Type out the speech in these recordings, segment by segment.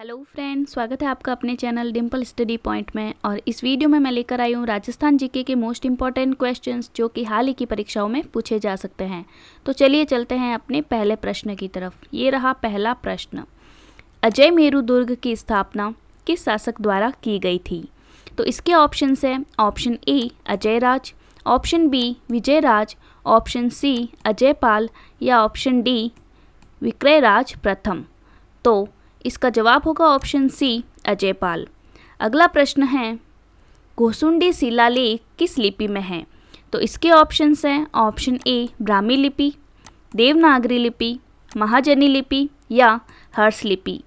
Hello friend, स्वागत है आपका अपने चैनल डिम्पल स्टडी पॉइंट में। और इस वीडियो में मैं लेकर आई हूँ राजस्थान जीके के मोस्ट इम्पॉर्टेंट क्वेश्चंस जो कि हाल ही की परीक्षाओं में पूछे जा सकते हैं। तो चलिए चलते हैं अपने पहले प्रश्न की तरफ। ये रहा पहला प्रश्न। अजय मेरू दुर्ग की स्थापना किस शासक द्वारा की गई थी? तो इसके ऑप्शन है option A Ajay Raj, option B Vijay Raj, option C Ajay Pal या ऑप्शन डी विक्रय राज प्रथम। तो इसका जवाब होगा ऑप्शन सी अजय पाल। अगला प्रश्न है घोसुंडी शिलालेख किस लिपि में है? तो इसके ऑप्शंस हैं ऑप्शन ए ब्राह्मी लिपि, देवनागरी लिपि, महाजनी लिपि या हर्ष लिपि।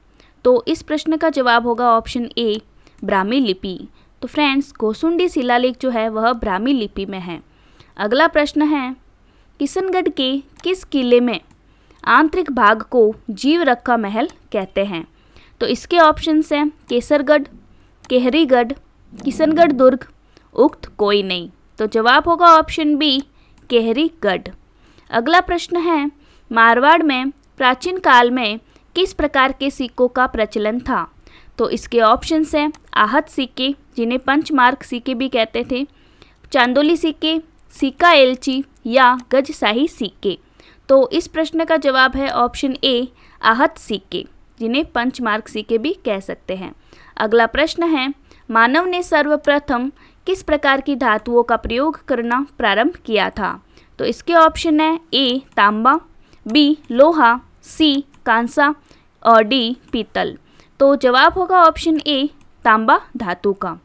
तो इस प्रश्न का जवाब होगा ऑप्शन ए ब्राह्मी लिपि। तो फ्रेंड्स, घोसुंडी शिलालेख जो है वह ब्राह्मी लिपि में है। अगला प्रश्न है किशनगढ़ के किस किले में आंतरिक भाग को जीव रखा महल कहते हैं? तो इसके ऑप्शंस हैं केसरगढ़, केहरीगढ़, किशनगढ़ दुर्ग, उक्त कोई नहीं। तो जवाब होगा ऑप्शन बी केहरीगढ़। अगला प्रश्न है मारवाड़ में प्राचीन काल में किस प्रकार के सिक्कों का प्रचलन था? तो इसके ऑप्शंस हैं आहत सिक्के, जिन्हें पंचमार्क सिक्के भी कहते थे, चांदोली सिक्के, सिक्का एलची या गजशाही सिक्के। तो इस प्रश्न का जवाब है ऑप्शन ए आहत सिक्के, जिन्हें पंचमार्क सिक्के भी कह सकते हैं। अगला प्रश्न है मानव ने सर्वप्रथम किस प्रकार की धातुओं का प्रयोग करना प्रारंभ किया था? तो इसके ऑप्शन है ए तांबा, बी लोहा, सी कांसा और डी पीतल। तो जवाब होगा ऑप्शन ए तांबा धातु का।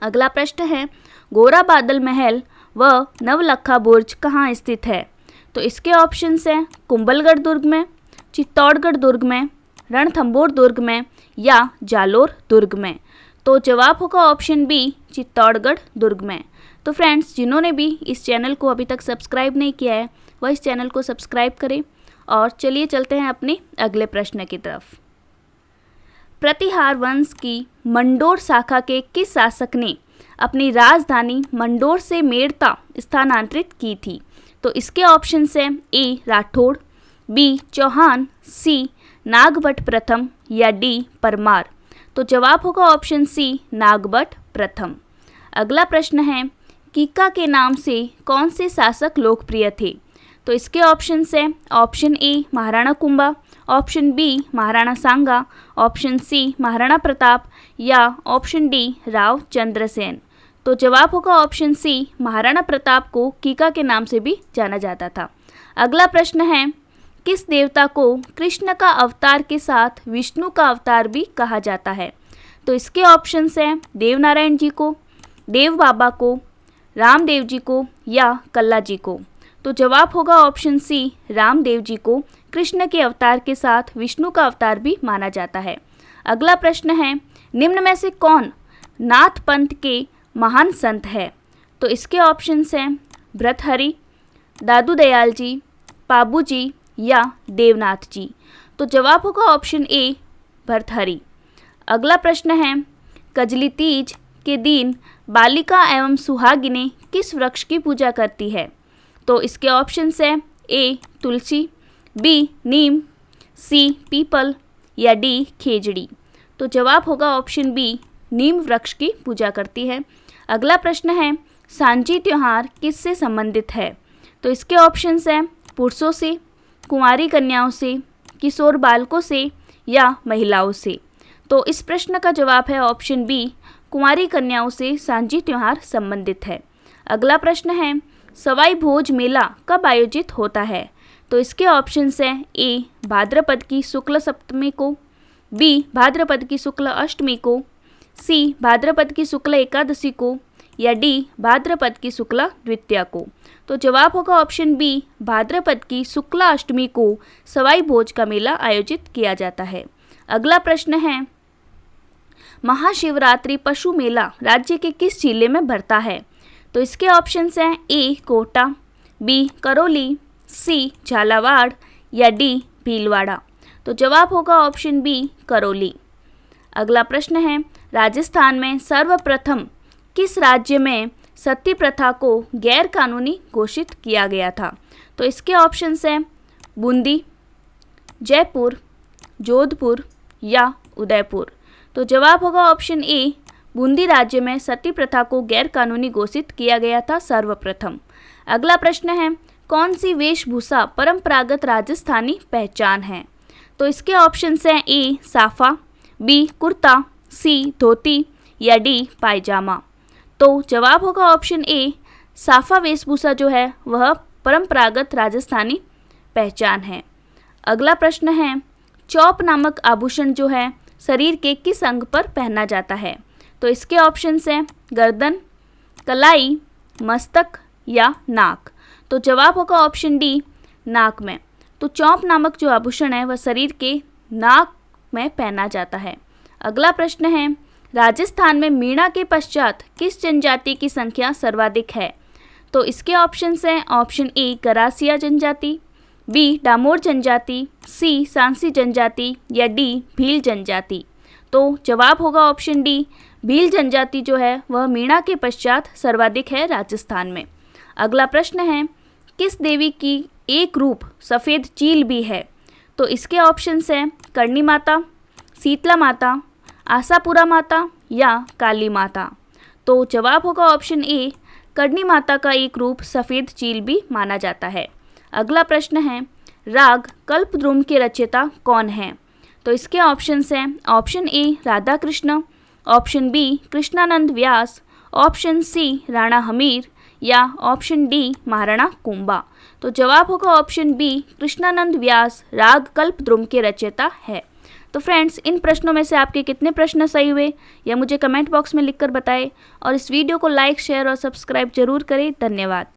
अगला प्रश्न है गोरा बादल महल व नवलखा बुर्ज कहाँ स्थित है? तो इसके ऑप्शंस हैं कुंभलगढ़ दुर्ग में, चित्तौड़गढ़ दुर्ग में, रणथंभौर दुर्ग में या जालोर दुर्ग में। तो जवाब होगा ऑप्शन बी चित्तौड़गढ़ दुर्ग में। तो फ्रेंड्स, जिन्होंने भी इस चैनल को अभी तक सब्सक्राइब नहीं किया है वह इस चैनल को सब्सक्राइब करें। और चलिए चलते हैं अपने अगले प्रश्न की तरफ। प्रतिहार वंश की मंडोर शाखा के किस शासक ने अपनी राजधानी मंडोर से मेड़ता स्थानांतरित की थी? तो इसके ऑप्शंस हैं ए राठौड़, बी चौहान, सी नागभट्ट प्रथम या डी परमार। तो जवाब होगा ऑप्शन सी नागभट्ट प्रथम। अगला प्रश्न है कीका के नाम से कौन से शासक लोकप्रिय थे? तो इसके ऑप्शंस हैं option A Maharana Kumbha, option B Maharana Sanga, option C Maharana Pratap या ऑप्शन डी राव चंद्रसेन। तो जवाब होगा ऑप्शन सी महाराणा प्रताप को कीका के नाम से भी जाना जाता था। अगला प्रश्न है किस देवता को कृष्ण का अवतार के साथ विष्णु का अवतार भी कहा जाता है? तो इसके ऑप्शंस हैं देवनारायण जी को, देव बाबा को, रामदेव जी को या कल्ला जी को। तो जवाब होगा ऑप्शन सी रामदेव जी को कृष्ण के अवतार के साथ विष्णु का अवतार भी माना जाता है। अगला प्रश्न है निम्न में से कौन नाथ पंथ के महान संत है? तो इसके ऑप्शंस हैं भर्तहरि, दादू दयाल जी, पाबू जी या देवनाथ जी। तो जवाब होगा ऑप्शन ए भर्तहरि। अगला प्रश्न है कजली तीज के दिन बालिका एवं सुहागिनें किस वृक्ष की पूजा करती है? तो इसके ऑप्शंस हैं ए तुलसी, बी नीम, सी पीपल या डी खेजड़ी। तो जवाब होगा ऑप्शन बी नीम वृक्ष की पूजा करती है। अगला प्रश्न है सांची त्योहार किससे संबंधित है? तो इसके ऑप्शंस हैं पुरुषों से, कुंवारी कन्याओं से, किशोर बालकों से या महिलाओं से। तो इस प्रश्न का जवाब है ऑप्शन बी कुंवारी कन्याओं से सांची त्योहार संबंधित है। अगला प्रश्न है सवाई भोज मेला कब आयोजित होता है? तो इसके ऑप्शंस हैं ए भाद्रपद की शुक्ल सप्तमी को, बी भाद्रपद की शुक्ल अष्टमी को, सी भाद्रपद की शुक्ल एकादशी को या डी भाद्रपद की शुक्ला द्वितीया को। तो जवाब होगा ऑप्शन बी भाद्रपद की शुक्ला अष्टमी को सवाई भोज का मेला आयोजित किया जाता है। अगला प्रश्न है महाशिवरात्रि पशु मेला राज्य के किस जिले में भरता है? तो इसके ऑप्शंस हैं ए कोटा, बी करौली, सी झालावाड़ या डी भीलवाड़ा। तो जवाब होगा ऑप्शन बी करौली। अगला प्रश्न है राजस्थान में सर्वप्रथम किस राज्य में सती प्रथा को गैर कानूनी घोषित किया गया था? तो इसके ऑप्शंस हैं बूंदी, जयपुर, जोधपुर या उदयपुर। तो जवाब होगा ऑप्शन ए, बूंदी राज्य में सती प्रथा को गैर कानूनी घोषित किया गया था सर्वप्रथम। अगला प्रश्न है, कौन सी वेशभूषा परंपरागत राजस्थानी पहचान है? तो इसके ऑप्शंस हैं ए साफा, बी कुर्ता, सी धोती या डी पायजामा। तो जवाब होगा ऑप्शन ए, साफा वेशभूषा जो है वह परंपरागत राजस्थानी पहचान है। अगला प्रश्न है, चौप नामक आभूषण जो है शरीर के किस अंग पर पहना जाता है? तो इसके ऑप्शंस हैं गर्दन, कलाई, मस्तक या नाक। तो जवाब होगा ऑप्शन डी, नाक में। तो चौप नामक जो आभूषण है वह शरीर के नाक में पहना जाता है। अगला प्रश्न है, राजस्थान में मीणा के पश्चात किस जनजाति की संख्या सर्वाधिक है? तो इसके ऑप्शंस हैं ऑप्शन ए गरासिया जनजाति, बी डामोर जनजाति, सी सांसी जनजाति या डी भील जनजाति। तो जवाब होगा ऑप्शन डी, भील जनजाति जो है वह मीणा के पश्चात सर्वाधिक है राजस्थान में। अगला प्रश्न है, किस देवी की एक रूप सफ़ेद चील भी है? तो इसके ऑप्शंस हैं करणी माता, शीतला माता, आशापुरा माता या काली माता। तो जवाब होगा ऑप्शन ए, करणी माता का एक रूप सफ़ेद चील भी माना जाता है। अगला प्रश्न है, राग कल्पद्रुम के रचयिता कौन हैं? तो इसके ऑप्शंस हैं option A Radha Krishna, option B Krishnanand Vyas, option C Rana Hamir या ऑप्शन डी महाराणा कुंभा। तो जवाब होगा ऑप्शन बी, कृष्णानंद व्यास राग कल्पद्रुम के रचयिता है। तो फ्रेंड्स, इन प्रश्नों में से आपके कितने प्रश्न सही हुए यह मुझे कमेंट बॉक्स में लिखकर बताएं और इस वीडियो को लाइक, शेयर और सब्सक्राइब जरूर करें। धन्यवाद।